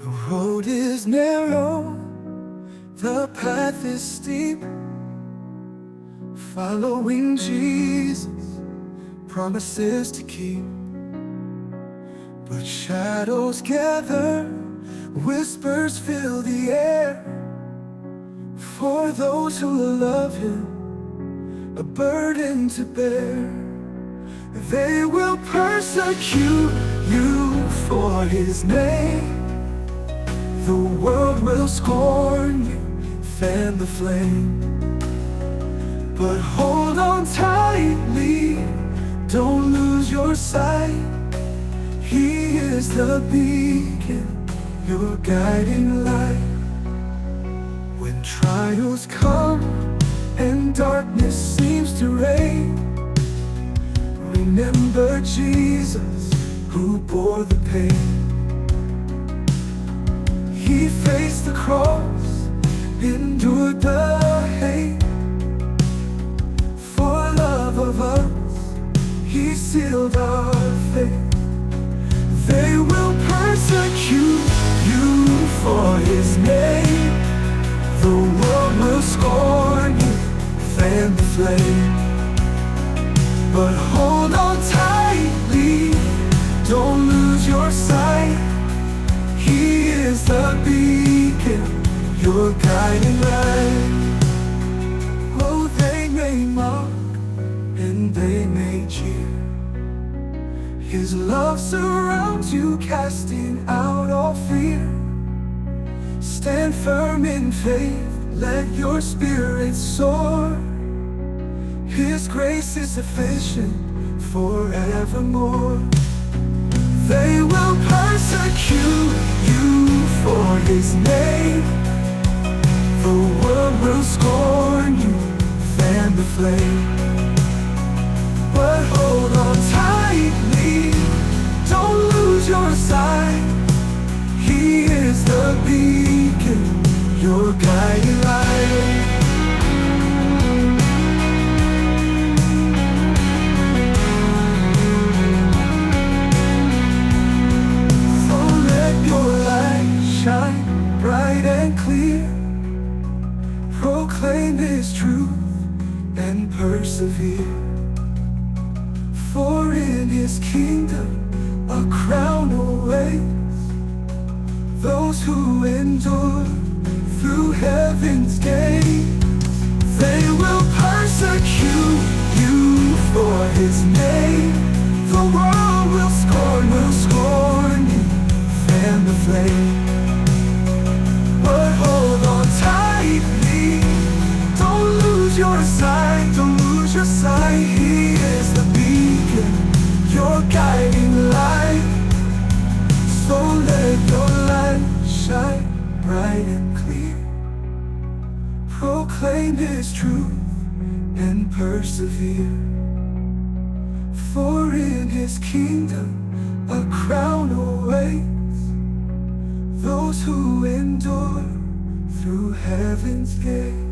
The road is narrow, the path is steep. Following Jesus, promises to keep. But shadows gather, whispers fill the air. For those who love Him, a burden to bear. They will persecute you for His name. The world will scorn you, fan the flame. But hold on tightly, don't lose your sight. He is the beacon, your guiding light. When trials come and darkness seems to reign, remember Jesus who bore the pain. He faced the cross, endured the hate. For love of us, He sealed our fate. They will persecute you for His name. The world will scorn you, fan the flame. But hold on tightly, don't lose your sight. He is the beacon, your guiding light. Oh, they may mock and they may jeer. His love surrounds you, casting out all fear. Stand firm in faith, let your spirit soar. His grace is sufficient forevermore. They will persecute you for His name. The world will scorn you, fan the flame. But hold on tightly, don't lose your sight. He is the beacon, your guiding light. So let your light shine bright and clear. Proclaim His truth and persevere. For in His kingdom a crown awaits those who endure through heaven's gate. They will persecute you for His name. The world will scorn you, fan the flame. But hold on tightly, don't lose your sight, don't lose your sight. He is the beacon, your guiding light. So let your light shine bright and clear. Proclaim His truth and persevere. For in His kingdom a crown awaits those who endure through heaven's gate.